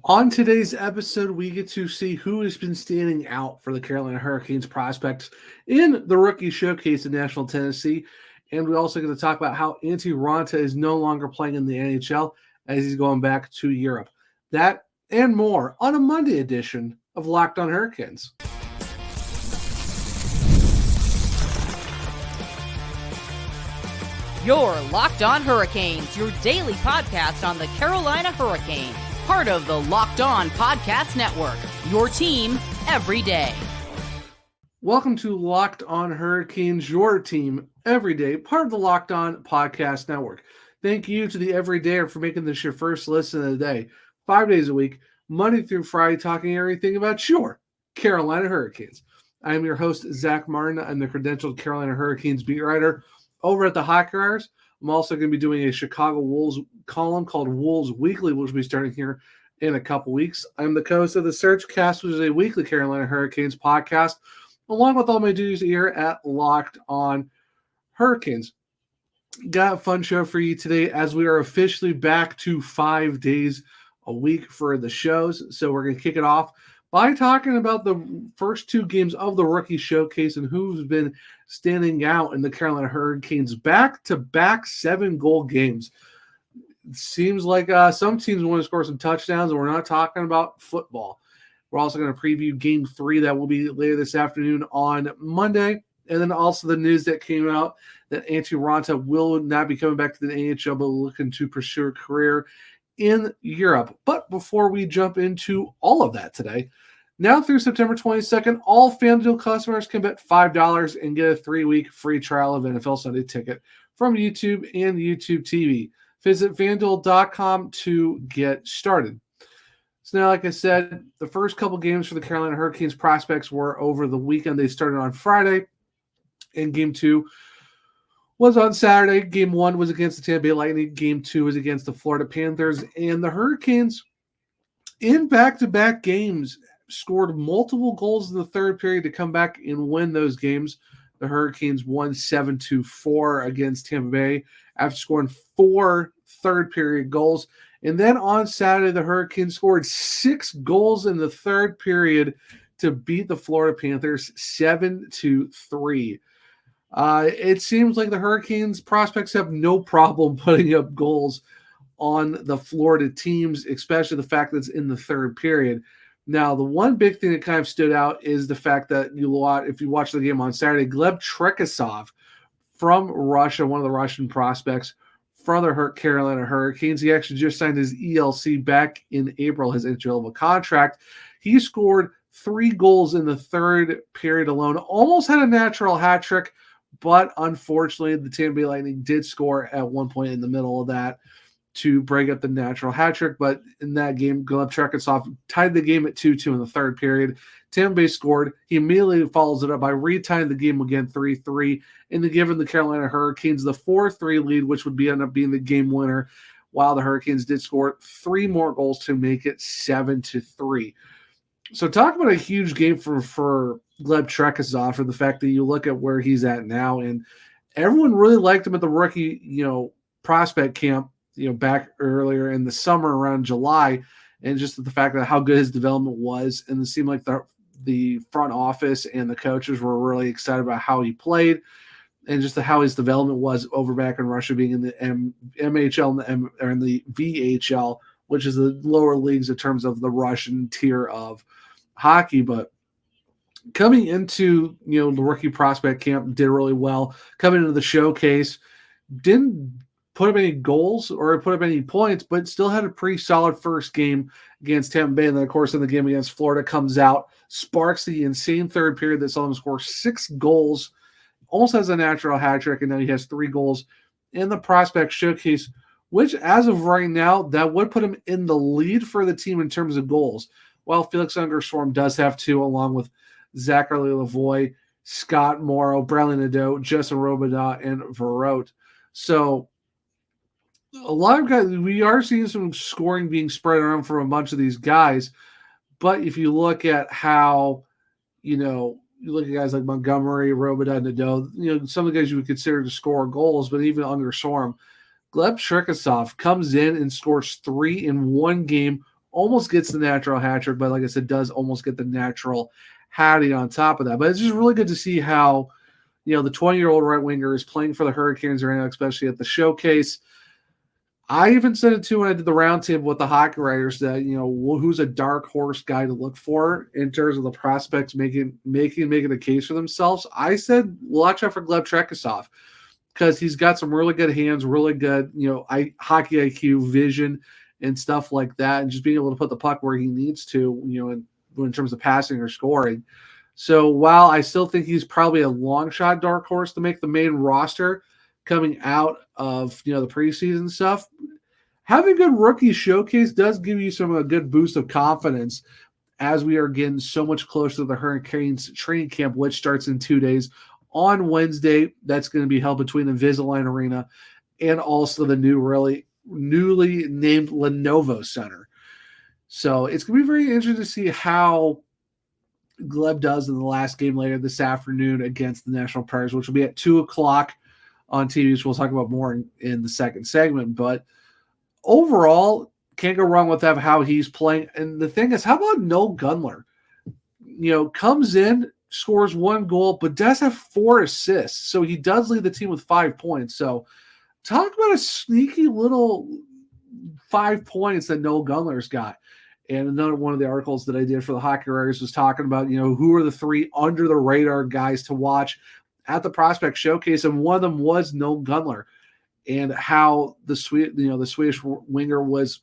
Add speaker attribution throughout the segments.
Speaker 1: On today's episode, we get to see who has been standing out for the Carolina Hurricanes prospects in the Rookie Showcase in Nashville, Tennessee. And we also get to talk about how Antti Raanta is no longer playing in the NHL as he's going back to Europe. That and more on a Monday edition of Locked on Hurricanes.
Speaker 2: You're Locked on Hurricanes, your daily podcast on the Carolina Hurricanes. Part of the Locked On Podcast Network, your team every day.
Speaker 1: Welcome to Locked on Hurricanes, your team every day, part of the Locked On Podcast Network. Thank you to the everydayer for making this your first listen of the day. 5 days a week, Monday through Friday, talking everything about your Carolina Hurricanes. I am your host, Zach Martin. I'm the credentialed Carolina Hurricanes beat writer over at the Hockey Writers. I'm also going to be doing a Chicago Wolves column called Wolves Weekly, which will be starting here in a couple weeks. I'm the co-host of the Search Cast, which is a weekly Carolina Hurricanes podcast, along with all my duties here at Locked on Hurricanes. Got a fun show for you today as we are officially back to 5 days a week for the shows. So we're going to kick it off by talking about the first two games of the Rookie Showcase and who's been standing out in the Carolina Hurricanes back-to-back 7-goal games. It seems like some teams want to score some touchdowns, and we're not talking about football. We're also going to preview Game 3 that will be later this afternoon on Monday, and then also the news that came out that Antti Raanta will not be coming back to the NHL, but looking to pursue a career in Europe. But before we jump into all of that today, now through September 22nd, all FanDuel customers can bet $5 and get a 3-week free trial of NFL Sunday Ticket from YouTube and YouTube TV. Visit FanDuel.com to get started. So now, like I said, the first couple games for the Carolina Hurricanes prospects were over the weekend. They started on Friday, and Game 2 was on Saturday. Game 1 was against the Tampa Bay Lightning. Game 2 was against the Florida Panthers. And the Hurricanes, in back-to-back games, scored multiple goals in the third period to come back and win those games. The Hurricanes won 7-4 against Tampa Bay after scoring 4 third-period goals. And then on Saturday, the Hurricanes scored 6 goals in the third period to beat the Florida Panthers 7-3. It seems like the Hurricanes prospects have no problem putting up goals on the Florida teams, especially the fact that it's in the third period. Now, the one big thing that kind of stood out is the fact that if you watch the game on Saturday, Gleb Trekasov from Russia, one of the Russian prospects from the Carolina Hurricanes, he actually just signed his ELC back in April, his entry-level contract. He scored 3 goals in the third period alone, almost had a natural hat trick, but unfortunately, the Tampa Bay Lightning did score at one point in the middle of that to break up the natural hat trick. But in that game, Gleb Trekasov tied the game at 2-2 in the third period. Tampa Bay scored. He immediately follows it up by retying the game again 3-3 and giving the Carolina Hurricanes the 4-3 lead, which would end up being the game winner, while the Hurricanes did score 3 more goals to make it 7-3. So talk about a huge game for Gleb Trekasov, for the fact that you look at where he's at now, and everyone really liked him at the rookie, prospect camp, back earlier in the summer around July, and just the fact that how good his development was, and it seemed like the front office and the coaches were really excited about how he played, and just how his development was over back in Russia, being in the MHL and the VHL, which is the lower leagues in terms of the Russian tier of hockey. But coming into the rookie prospect camp, did really well. Coming into the showcase, didn't put up any goals or put up any points, but still had a pretty solid first game against Tampa Bay. And then, of course, in the game against Florida, comes out, sparks the insane third period that saw him score 6 goals, almost has a natural hat trick, and now he has 3 goals in the prospect showcase, which as of right now, that would put him in the lead for the team in terms of goals, while Felix Ungerstorm does have 2, along with Zachary Lavoie, Scott Morrow, Bradley Nadeau, Justin Robidas, and Verot. So a lot of guys, we are seeing some scoring being spread around from a bunch of these guys. But if you look at how, you look at guys like Montgomery, Robidas, Nadeau, some of the guys you would consider to score goals, but even Ungerstorm, Gleb Trekasov comes in and scores 3 in one game, almost gets the natural hat trick, but like I said, does almost get the natural Hattie on top of that. But it's just really good to see how, the 20-year-old right winger is playing for the Hurricanes right now, especially at the showcase. I even said it too when I did the roundtable with the hockey writers that, who's a dark horse guy to look for in terms of the prospects making a case for themselves. I said, watch out for Gleb Trekasov because he's got some really good hands, really good, hockey IQ, vision, and stuff like that, and just being able to put the puck where he needs to, in terms of passing or scoring. So while I still think he's probably a long shot dark horse to make the main roster coming out of the preseason stuff, having a good rookie showcase does give you a good boost of confidence as we are getting so much closer to the Hurricanes training camp, which starts in 2 days on Wednesday. That's going to be held between Invisalign Arena and also the newly named Lenovo Center. So it's going to be very interesting to see how Gleb does in the last game later this afternoon against the Nashville Predators, which will be at 2:00 on TV, which we'll talk about more in the second segment. But overall, can't go wrong with how he's playing. And the thing is, how about Noel Gunler? Comes in, scores 1 goal, but does have 4 assists. So he does lead the team with 5 points. So talk about a sneaky little 5 points that Noel Gunler's got. And another one of the articles that I did for the Hockey Writers was talking about, who are the 3 under the radar guys to watch at the prospect showcase. And one of them was Noel Gunler, and how the Swedish winger was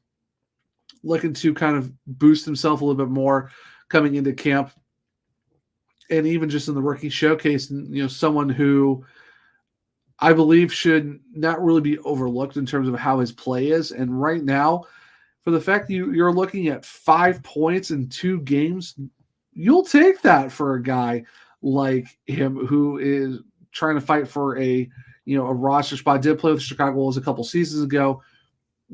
Speaker 1: looking to kind of boost himself a little bit more coming into camp. And even just in the rookie showcase, someone who I believe should not really be overlooked in terms of how his play is. And right now, for the fact that you're looking at 5 points in 2 games, you'll take that for a guy like him who is trying to fight for a roster spot. Did play with the Chicago Wolves a couple seasons ago.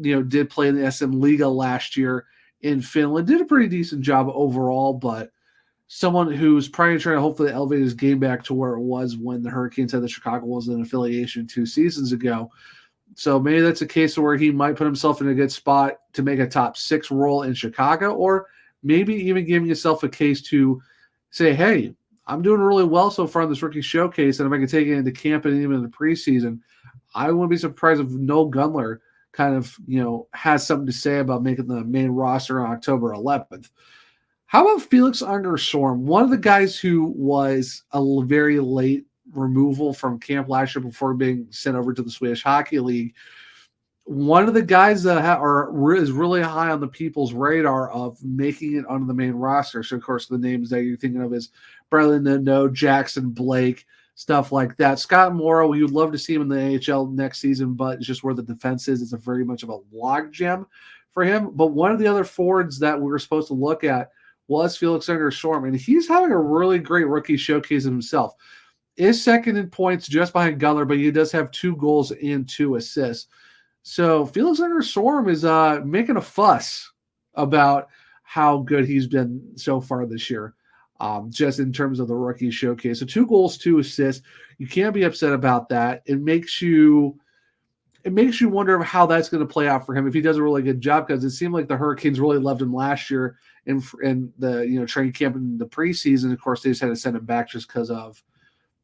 Speaker 1: Did play in the SM Liga last year in Finland. Did a pretty decent job overall, but someone who's probably trying to hopefully elevate his game back to where it was when the Hurricanes had the Chicago Wolves in affiliation 2 seasons ago. So maybe that's a case where he might put himself in a good spot to make a top 6 role in Chicago, or maybe even giving himself a case to say, hey, I'm doing really well so far in this rookie showcase, and if I can take it into camp and even in the preseason, I wouldn't be surprised if Noel Gunler kind of, has something to say about making the main roster on October 11th. How about Felix Unger-Storm, one of the guys who was a very late removal from camp last year before being sent over to the Swedish Hockey League? One of the guys that is really high on the people's radar of making it onto the main roster. So, of course, the names that you're thinking of is Bradley Nadeau, Jackson Blake, stuff like that. Scott Morrow, we would love to see him in the AHL next season, but it's just where the defense is. It's a very much of a log gem for him. But one of the other forwards that we were supposed to look at was Felix Unger-Storm, and he's having a really great rookie showcase himself. Is second in points just behind Gunler, but he does have 2 goals and 2 assists. So Felix Unger-Storm is making a fuss about how good he's been so far this year, just in terms of the rookie showcase. So 2 goals, 2 assists. You can't be upset about that. It makes you wonder how that's going to play out for him if he does a really good job, because it seemed like the Hurricanes really loved him last year in the training camp in the preseason. Of course, they just had to send him back just because of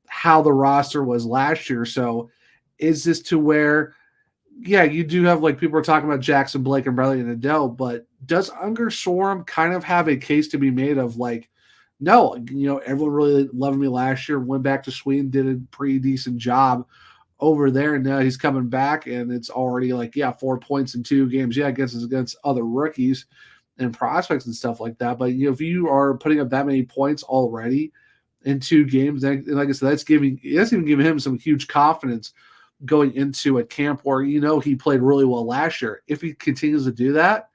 Speaker 1: how the roster was last year. So is this to where, yeah, you do have, like, people are talking about Jackson Blake and Bradley Nadeau, but does Unger-Storm kind of have a case to be made of, like, no, everyone really loved me last year, went back to Sweden, did a pretty decent job over there, and now he's coming back, and it's already like, 4 points in 2 games. Yeah, I guess it's against other rookies and prospects and stuff like that. But if you are putting up that many points already in 2 games, and like I said, that's even giving him some huge confidence going into a camp where he played really well last year. If he continues to do that,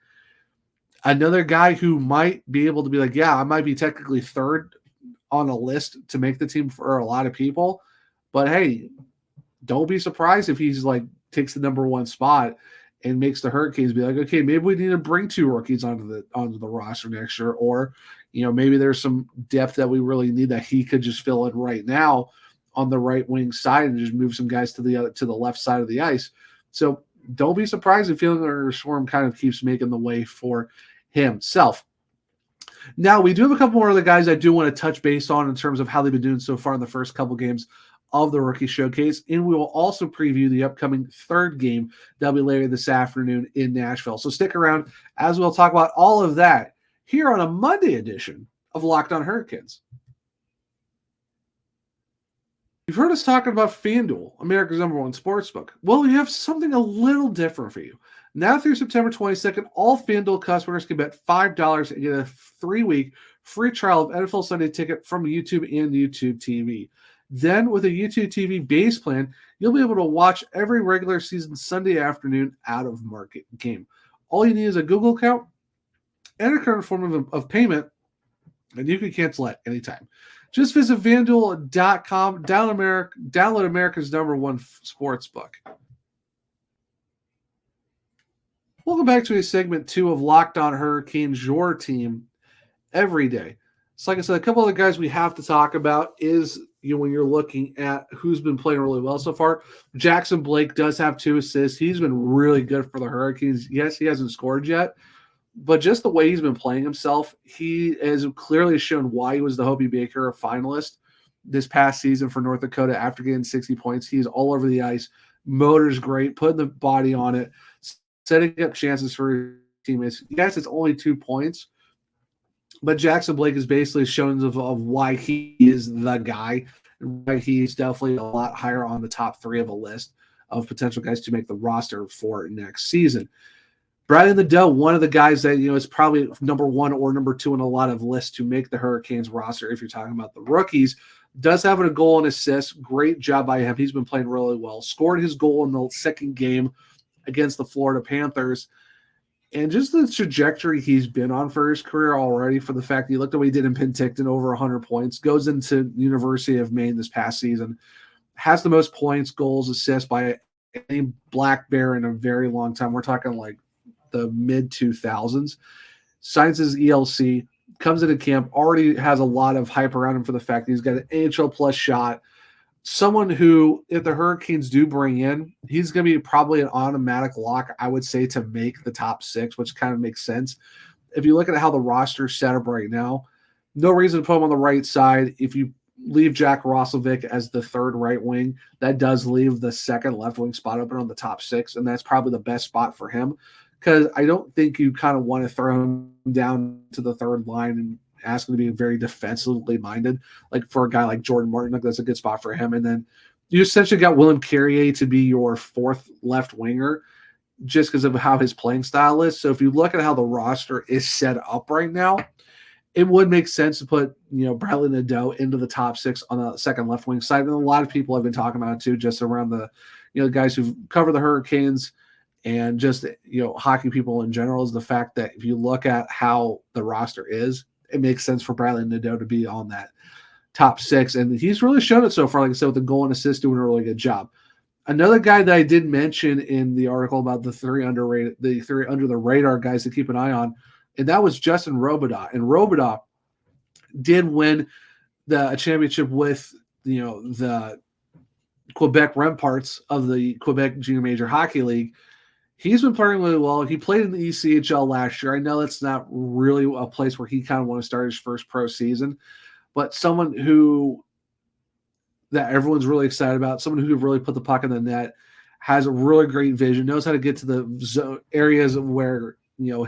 Speaker 1: another guy who might be able to be like, I might be technically third on a list to make the team for a lot of people, but hey, don't be surprised if he's like takes the number 1 spot and makes the Hurricanes be like, okay, maybe we need to bring 2 rookies onto the roster next year, or maybe there's some depth that we really need that he could just fill in right now on the right wing side and just move some guys to the left side of the ice. So don't be surprised if Felix Unger-Storm kind of keeps making the way for himself. Now, we do have a couple more other guys I do want to touch base on in terms of how they've been doing so far in the first couple games of the Rookie Showcase, and we will also preview the upcoming third game that'll be later this afternoon in Nashville. So stick around as we'll talk about all of that here on a Monday edition of Locked On Hurricanes. You've heard us talking about FanDuel, America's #1 sportsbook. Well, we have something a little different for you. Now through September 22nd, all FanDuel customers can bet $5 and get a 3-week free trial of NFL Sunday Ticket from YouTube and YouTube TV. Then with a YouTube TV base plan, you'll be able to watch every regular season Sunday afternoon out-of-market game. All you need is a Google account and a current form of payment, and you can cancel at any time. Just visit FanDuel.com, download America's #1 sportsbook. Welcome back to a segment 2 of Locked On Hurricanes, your team every day. So like I said, a couple of the guys we have to talk about is, when you're looking at who's been playing really well so far, Jackson Blake does have 2 assists. He's been really good for the Hurricanes. Yes, he hasn't scored yet, but just the way he's been playing himself, he has clearly shown why he was the Hobie Baker finalist this past season for North Dakota after getting 60 points. He's all over the ice. Motor's great, putting the body on it, setting up chances for his teammates. Yes, it's only 2 points, but Jackson Blake is basically shown of why he is the guy, and why he's definitely a lot higher on the top 3 of a list of potential guys to make the roster for next season. Bradley Nadeau, one of the guys that is probably number 1 or number 2 in a lot of lists to make the Hurricanes roster if you're talking about the rookies, does have a goal and assist. Great job by him. He's been playing really well. Scored his goal in the second game against the Florida Panthers. And just the trajectory he's been on for his career already, for the fact that you looked at what he did in Penticton, over 100 points, goes into University of Maine this past season, has the most points, goals, assists by any Black Bear in a very long time. We're talking like the mid-2000s. Signs his ELC, comes into camp, already has a lot of hype around him for the fact that he's got an AHL plus shot. Someone who, if the Hurricanes do bring in, he's going to be probably an automatic lock, I would say, to make the top 6, which kind of makes sense. If you look at how the roster's set up right now, no reason to put him on the right side. If you leave Jack Roslovic as the third right wing, that does leave the second left wing spot open on the top 6, and that's probably the best spot for him, because I don't think you kind of want to throw him down to the third line and ask him to be very defensively minded. Like for a guy like Jordan Martin, like that's a good spot for him. And then you essentially got Willem Carrier to be your 4th left winger just because of how his playing style is. So if you look at how the roster is set up right now, it would make sense to put, Bradley Nadeau into the top 6 on the second left wing side. And a lot of people have been talking about it too, just around the, guys who've covered the Hurricanes and just, hockey people in general, is the fact that if you look at how the roster is, it makes sense for Bradley Nadeau to be on that top 6. And he's really shown it so far, like I said, with the goal and assist, doing a really good job. Another guy that I did mention in the article about the 3 underrated, the 3 under the radar guys to keep an eye on, and that was Justin Robidas. And Robidas did win a championship with, the Quebec Remparts of the Quebec Junior Major Hockey League. He's been playing really well. He played in the ECHL last year. I know that's not really a place where he kind of want to start his first pro season, but someone that everyone's really excited about, someone who could really put the puck in the net, has a really great vision, knows how to get to the areas where,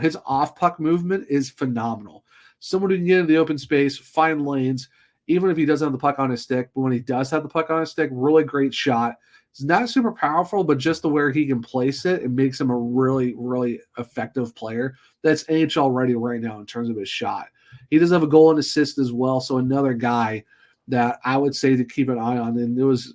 Speaker 1: his off-puck movement is phenomenal. Someone who can get into the open space, find lanes, even if he doesn't have the puck on his stick. But when he does have the puck on his stick, really great shot. It's not super powerful, but just the where he can place it, it makes him a really, really effective player that's AHL ready right now in terms of his shot. He does have a goal and assist as well, so another guy that I would say to keep an eye on. And it was,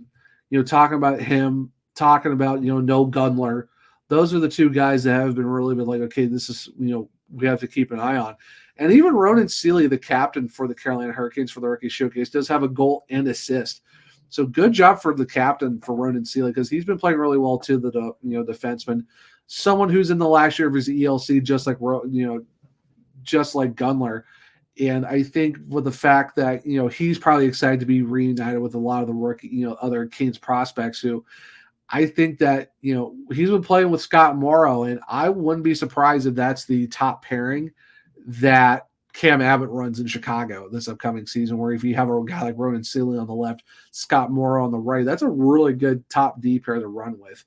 Speaker 1: talking about him, talking about, No Gunler. Those are the 2 guys that have been really been like, okay, this is, we have to keep an eye on. And even Ronan Seeley, the captain for the Carolina Hurricanes for the Rookie Showcase, does have a goal and assist. So good job for the captain, for Ronan Seeley, because he's been playing really well too, the defenseman. Someone who's in the last year of his ELC, just like Gunler. And I think with the fact that, he's probably excited to be reunited with a lot of the rookie, other Canes prospects who I think that, he's been playing with Scott Morrow, and I wouldn't be surprised if that's the top pairing that Cam Abbott runs in Chicago this upcoming season, where if you have a guy like Ronan Seeley on the left, Scott Morrow on the right, that's a really good top D pair to run with.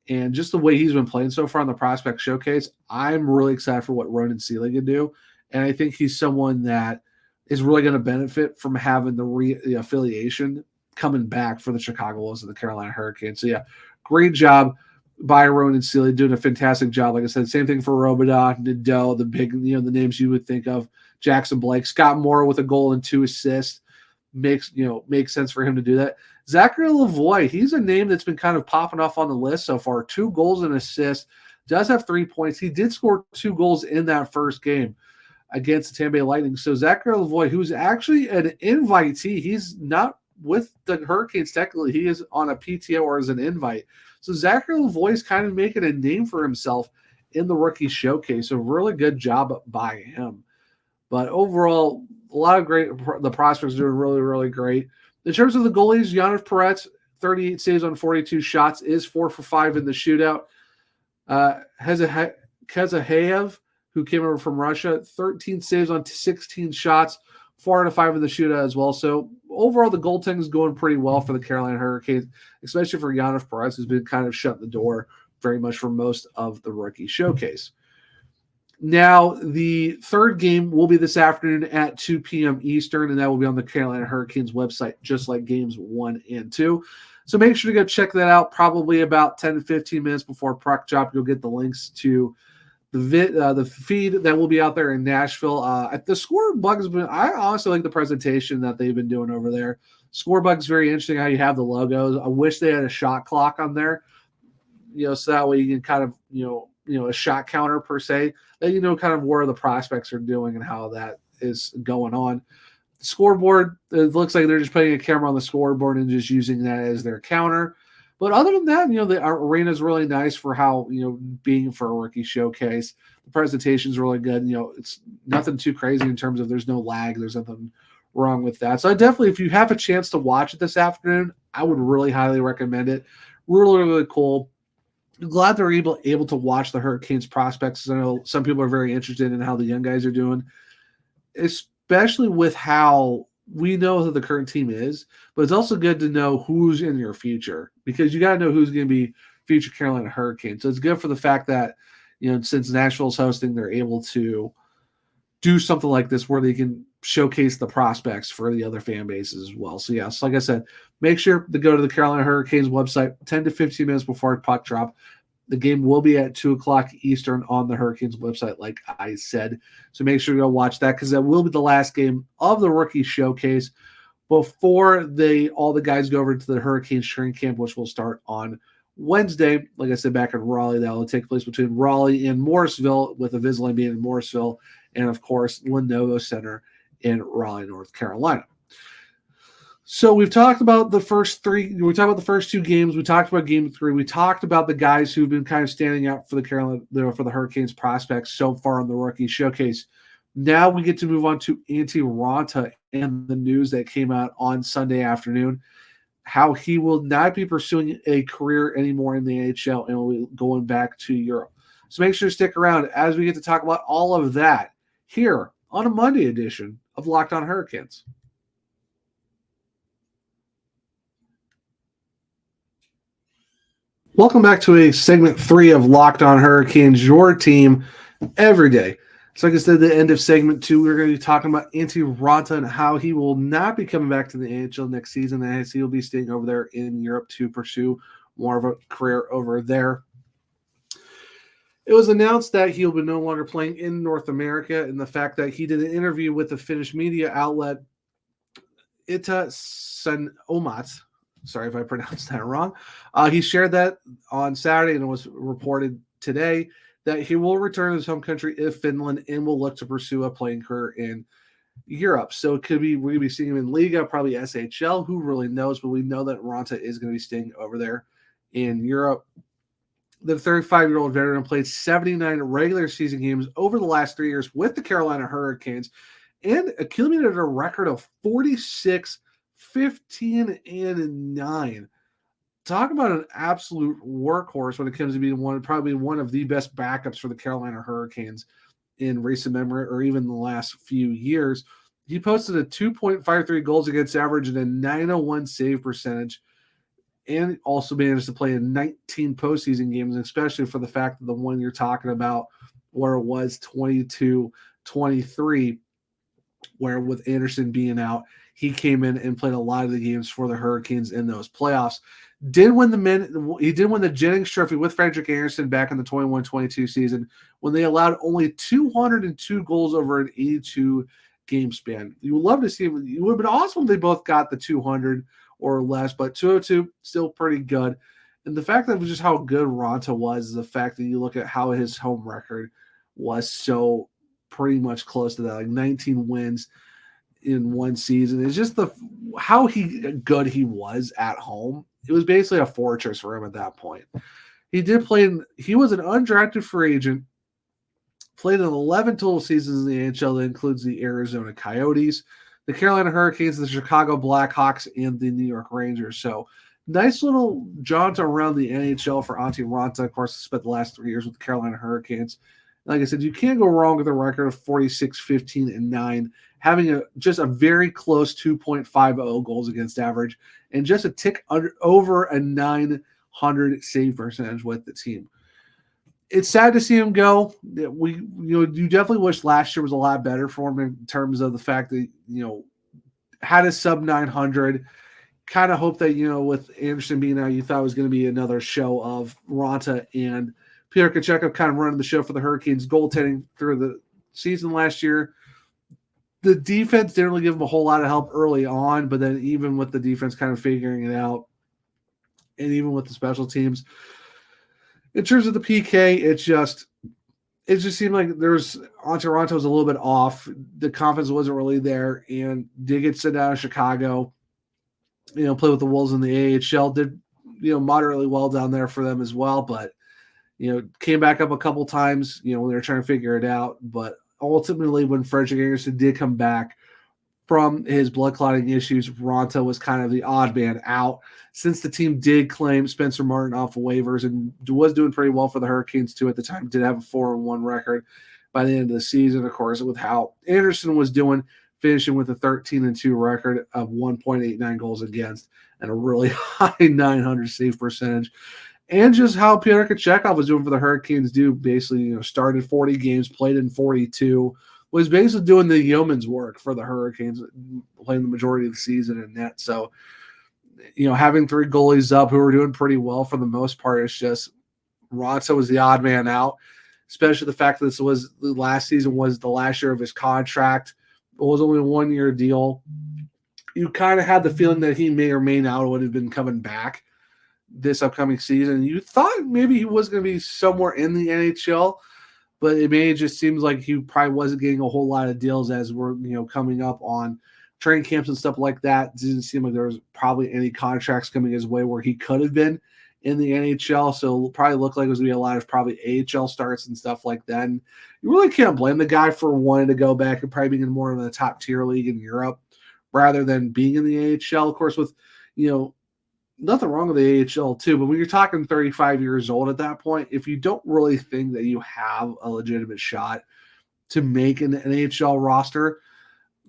Speaker 1: And just the way he's been playing so far on the prospect showcase, I'm really excited for what Ronan Seeley can do. And I think he's someone that is really going to benefit from having the affiliation coming back for the Chicago Wolves and the Carolina Hurricanes. So yeah, great job by Ronan Seeley, doing a fantastic job. Like I said, same thing for Robidas, Nadeau, the big, the names you would think of. Jackson Blake, Scott Morrow with a goal and 2 assists makes sense for him to do that. Zachary Lavoie, he's a name that's been kind of popping off on the list so far. 2 goals and assists, does have 3 points. He did score 2 goals in that first game against the Tampa Bay Lightning. So Zachary Lavoie, who's actually an invitee, he's not with the Hurricanes technically. He is on a PTO or as an invite. So Zachary Lavoie is kind of making a name for himself in the rookie showcase. So really good job by him. But overall, a lot of great. The prospects are doing really, really great. In terms of the goalies, Yaniv Peretz, 38 saves on 42 shots, is 4 for 5 in the shootout. Kezahayev, who came over from Russia, 13 saves on 16 shots, 4 out of 5 in the shootout as well. So overall, the goaltending is going pretty well for the Carolina Hurricanes, especially for Yaniv Peretz, who's been kind of shutting the door very much for most of the rookie showcase. Now, the third game will be this afternoon at 2 p.m. Eastern, and that will be on the Carolina Hurricanes website, just like games 1 and 2. So make sure to go check that out probably about 10 to 15 minutes before puck drop. You'll get the links to the feed that will be out there in Nashville. The Scorebug's been, I honestly like the presentation that they've been doing over there. Scorebug's very interesting how you have the logos. I wish they had a shot clock on there, so that way you can kind of, a shot counter per se, that kind of where the prospects are doing and how that is going on. The scoreboard, it looks like they're just putting a camera on the scoreboard and just using that as their counter. But other than that, the arena is really nice for how, being for a rookie showcase. The presentation is really good. It's nothing too crazy in terms of there's no lag. There's nothing wrong with that. So I definitely, if you have a chance to watch it this afternoon, I would really highly recommend it. Really, really cool. Glad they're able to watch the Hurricanes prospects. I know some people are very interested in how the young guys are doing, especially with how we know who the current team is, but it's also good to know who's in your future, because you got to know who's going to be future Carolina Hurricanes. So it's good for the fact that, since Nashville's hosting, they're able to do something like this where they can showcase the prospects for the other fan bases as well. So yes, like I said, make sure to go to the Carolina Hurricanes website 10 to 15 minutes before puck drop. The game will be at 2:00 Eastern on the Hurricanes website, like I said. So make sure to go watch that, because that will be the last game of the rookie showcase before all the guys go over to the Hurricanes training camp, which will start on Wednesday. Like I said, back in Raleigh, that will take place between Raleigh and Morrisville, with the Invisalign being in Morrisville, and of course, Lenovo Center in Raleigh, North Carolina. So we've talked about the first 3. We talked about the first 2 games. We talked about game 3. We talked about the guys who've been kind of standing out for the Hurricanes prospects so far on the rookie showcase. Now we get to move on to Antti Raanta and the news that came out on Sunday afternoon, how he will not be pursuing a career anymore in the NHL and will be going back to Europe. So make sure to stick around as we get to talk about all of that here on a Monday edition of Locked On Hurricanes. Welcome back to a segment 3 of Locked On Hurricanes, your team every day. So like I said, the end of segment 2, we're going to be talking about Antti Raanta and how he will not be coming back to the NHL next season, as he will be staying over there in Europe to pursue more of a career over there. It was announced that he'll be no longer playing in North America, and the fact that he did an interview with the Finnish media outlet Ita Sanomat. Sorry if I pronounced that wrong. He shared that on Saturday, and it was reported today that he will return to his home country if Finland, and will look to pursue a playing career in Europe. So it could be, we're going to be seeing him in Liga, probably SHL. Who really knows? But we know that Raanta is going to be staying over there in Europe. The 35-year-old veteran played 79 regular season games over the last 3 years with the Carolina Hurricanes, and accumulated a record of 46, 15, and 9. Talk about an absolute workhorse when it comes to being probably one of the best backups for the Carolina Hurricanes in recent memory or even the last few years. He posted a 2.53 goals against average and a 901 save percentage, and also managed to play in 19 postseason games, especially for the fact that the one you're talking about where it was 22-23, where with Anderson being out, he came in and played a lot of the games for the Hurricanes in those playoffs. He did win the Jennings Trophy with Frederik Andersen back in the 21-22 season when they allowed only 202 goals over an 82 game span. You would love to see him. It would have been awesome if they both got the 200 or less, but 202 still pretty good. And the fact that just how good Raanta was is the fact that you look at how his home record was so pretty much close to that, like 19 wins in one season. It's just how good he was at home. It was basically a fortress for him at that point. He was an undrafted free agent, played in 11 total seasons in the NHL. That includes the Arizona Coyotes, the Carolina Hurricanes, the Chicago Blackhawks, and the New York Rangers. So nice little jaunt around the NHL for Antti Raanta. Of course, he spent the last 3 years with the Carolina Hurricanes. Like I said, you can't go wrong with a record of 46, 15, and 9, having just a very close 2.50 goals against average, and just a tick over a 900 save percentage with the team. It's sad to see him go. You definitely wish last year was a lot better for him in terms of the fact that, had a sub 900. Kind of hope that, with Anderson being out, you thought it was going to be another show of Raanta and Peter Tkachuk kind of running the show for the Hurricanes, goaltending through the season last year. The defense didn't really give them a whole lot of help early on, but then even with the defense kind of figuring it out, and even with the special teams, in terms of the PK, it just seemed like Antti Raanta was a little bit off. The confidence wasn't really there, and did get sent out of Chicago. Play with the Wolves in the AHL, did moderately well down there for them as well, but came back up a couple times, when they were trying to figure it out. But ultimately, when Frederik Andersen did come back from his blood clotting issues, Raanta was kind of the odd man out, since the team did claim Spencer Martin off of waivers and was doing pretty well for the Hurricanes too at the time. Did have a 4-1 record by the end of the season, of course, with how Anderson was doing, finishing with a 13-2 record of 1.89 goals against and a really high 900 save percentage. And just how Peter Tkachuk was doing for the Hurricanes, basically, started 40 games, played in 42, was basically doing the yeoman's work for the Hurricanes, playing the majority of the season in net. So, having 3 goalies up who were doing pretty well for the most part, it's just Raanta was the odd man out, especially the fact that this was the last season was the last year of his contract. It was only a 1-year deal. You kind of had the feeling that he may or may not would have been coming back this upcoming season. You thought maybe he was going to be somewhere in the NHL, but it just seems like he probably wasn't getting a whole lot of deals as we're coming up on training camps and stuff like that. It didn't seem like there was probably any contracts coming his way where he could have been in the NHL. So it probably looked like it was going to be a lot of probably AHL starts and stuff like that. And you really can't blame the guy for wanting to go back and probably being in more of a top tier league in Europe rather than being in the AHL. Of course, with nothing wrong with the AHL too, but when you're talking 35 years old at that point, if you don't really think that you have a legitimate shot to make an NHL roster,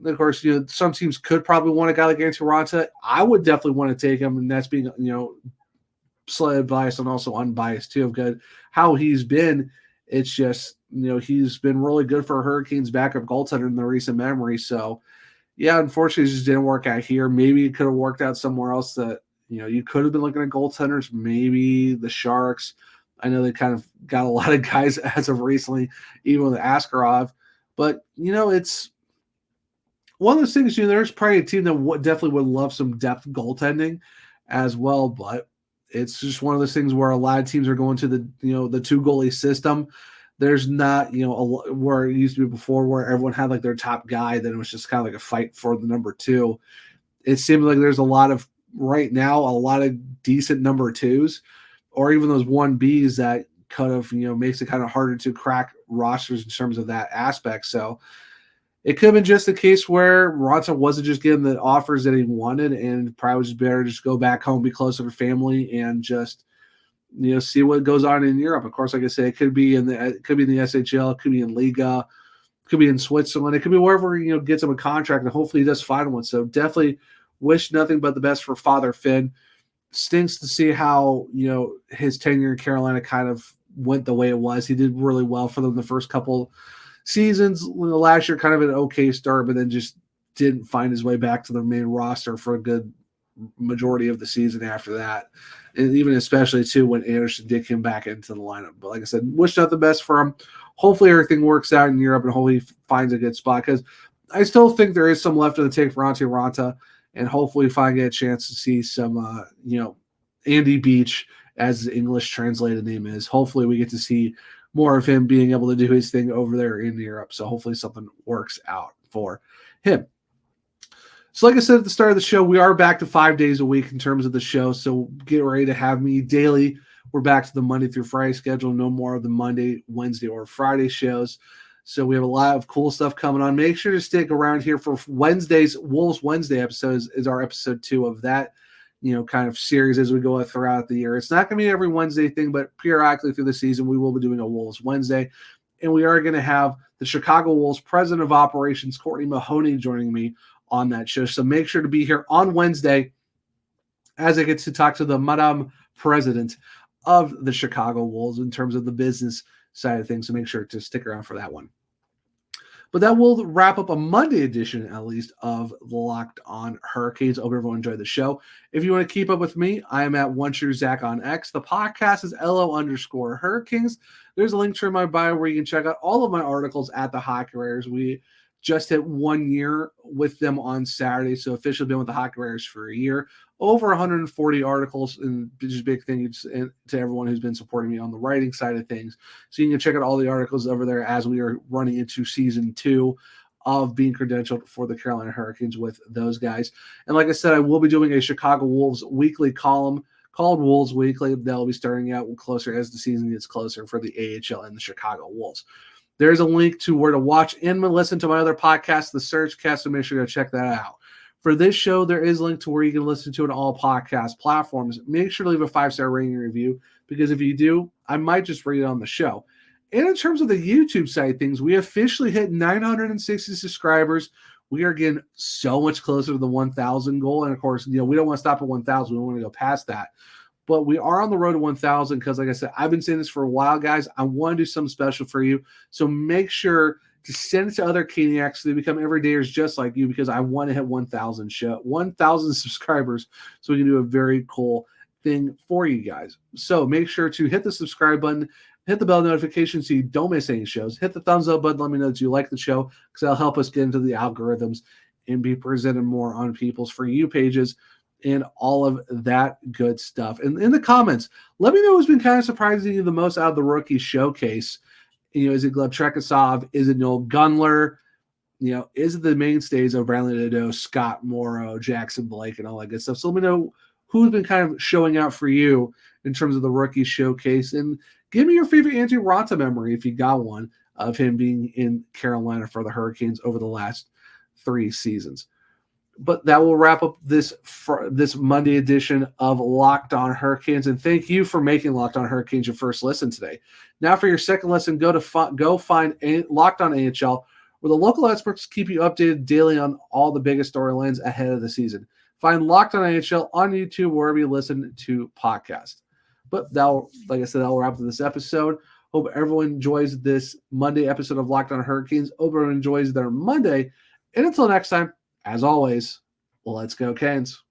Speaker 1: of course, some teams could probably want a guy like Antti Raanta. I would definitely want to take him, and that's being, slightly biased and also unbiased too of good how he's been. It's just, he's been really good for Hurricanes backup goaltender in the recent memory. So, yeah, unfortunately, it just didn't work out here. Maybe it could have worked out somewhere else that, you could have been looking at goaltenders, maybe the Sharks. I know they kind of got a lot of guys as of recently, even with Askarov. But, it's one of those things, there's probably a team that definitely would love some depth goaltending as well. But it's just one of those things where a lot of teams are going to the 2-goalie system. There's not, where it used to be before where everyone had like their top guy, then it was just kind of like a fight for the number 2. It seems like there's right now, a lot of decent number 2s, or even those 1Bs that kind of, makes it kind of harder to crack rosters in terms of that aspect. So it could have been just a case where Raanta wasn't just getting the offers that he wanted, and probably was just better to just go back home, be closer to family, and just, see what goes on in Europe. Of course, like I say, it could be in the SHL, it could be in Liga, could be in Switzerland. It could be wherever, gets him a contract, and hopefully he does find one. So definitely wish nothing but the best for Father Finn. Stinks to see how, his tenure in Carolina kind of went the way it was. He did really well for them the first couple seasons. Last year, kind of an okay start, but then just didn't find his way back to the main roster for a good majority of the season after that. And even especially, too, when Anderson did come back into the lineup. But like I said, wish not the best for him. Hopefully everything works out in Europe and hopefully he finds a good spot, because I still think there is some left in the tank for Antti Raanta, and hopefully if I get a chance to see some, Andy Beach, as the English translated name is, hopefully we get to see more of him being able to do his thing over there in Europe. So hopefully something works out for him. So like I said at the start of the show, we are back to 5 days a week in terms of the show. So get ready to have me daily. We're back to the Monday through Friday schedule. No more of the Monday, Wednesday, or Friday shows. So we have a lot of cool stuff coming on. Make sure to stick around here for Wednesday's Wolves Wednesday episodes. Is our episode 2 of that, kind of series as we go throughout the year. It's not going to be every Wednesday thing, but periodically through the season, we will be doing a Wolves Wednesday. And we are going to have the Chicago Wolves President of Operations, Courtney Mahoney, joining me on that show. So make sure to be here on Wednesday as I get to talk to the Madame President of the Chicago Wolves in terms of the business side of things. So make sure to stick around for that one. But that will wrap up a Monday edition, at least, of Locked on Hurricanes. Hope everyone enjoyed the show. If you want to keep up with me, I am at OneTrueZach on X. The podcast is LO_Hurricanes. There's a link to in my bio where you can check out all of my articles at the Hockey Writers. We just hit 1 year with them on Saturday, so officially been with the Hockey Writers for a year. Over 140 articles, and just big thanks to everyone who's been supporting me on the writing side of things. So you can check out all the articles over there as we are running into season 2 of being credentialed for the Carolina Hurricanes with those guys. And like I said, I will be doing a Chicago Wolves weekly column called Wolves Weekly. That'll be starting out closer as the season gets closer for the AHL and the Chicago Wolves. There's a link to where to watch and listen to my other podcast, The Surgecast, so make sure to check that out. For this show, there is a link to where you can listen to it on all podcast platforms. Make sure to leave a 5-star rating and review, because if you do, I might just read it on the show. And in terms of the YouTube side of things, we officially hit 960 subscribers. We are getting so much closer to the 1,000 goal. And of course, we don't want to stop at 1,000. We want to go past that. But we are on the road to 1,000 because, like I said, I've been saying this for a while, guys. I want to do something special for you. So make sure to send it to other Caniacs so they become everydayers just like you, because I want to hit 1,000 subscribers so we can do a very cool thing for you guys. So make sure to hit the subscribe button, hit the bell notification so you don't miss any shows. Hit the thumbs up button. Let me know that you like the show, because that'll help us get into the algorithms and be presented more on people's For You pages and all of that good stuff. And in the comments, let me know who's been kind of surprising you the most out of the rookie showcase. Is it Gleb Trekasov? Is it Noel Gunler? Is it the mainstays of Bradley Nadeau, Scott Morrow, Jackson Blake, and all that good stuff? So let me know who's been kind of showing out for you in terms of the rookie showcase. And give me your favorite Antti Raanta memory, if you got one, of him being in Carolina for the Hurricanes over the last 3 seasons. But that will wrap up this Monday edition of Locked on Hurricanes. And thank you for making Locked on Hurricanes your first listen today. Now for your second listen, go find Locked on AHL, where the local experts keep you updated daily on all the biggest storylines ahead of the season. Find Locked on AHL on YouTube, wherever you listen to podcasts. But like I said, that'll wrap up this episode. Hope everyone enjoys this Monday episode of Locked on Hurricanes. Hope everyone enjoys their Monday. And until next time, as always, let's go Canes.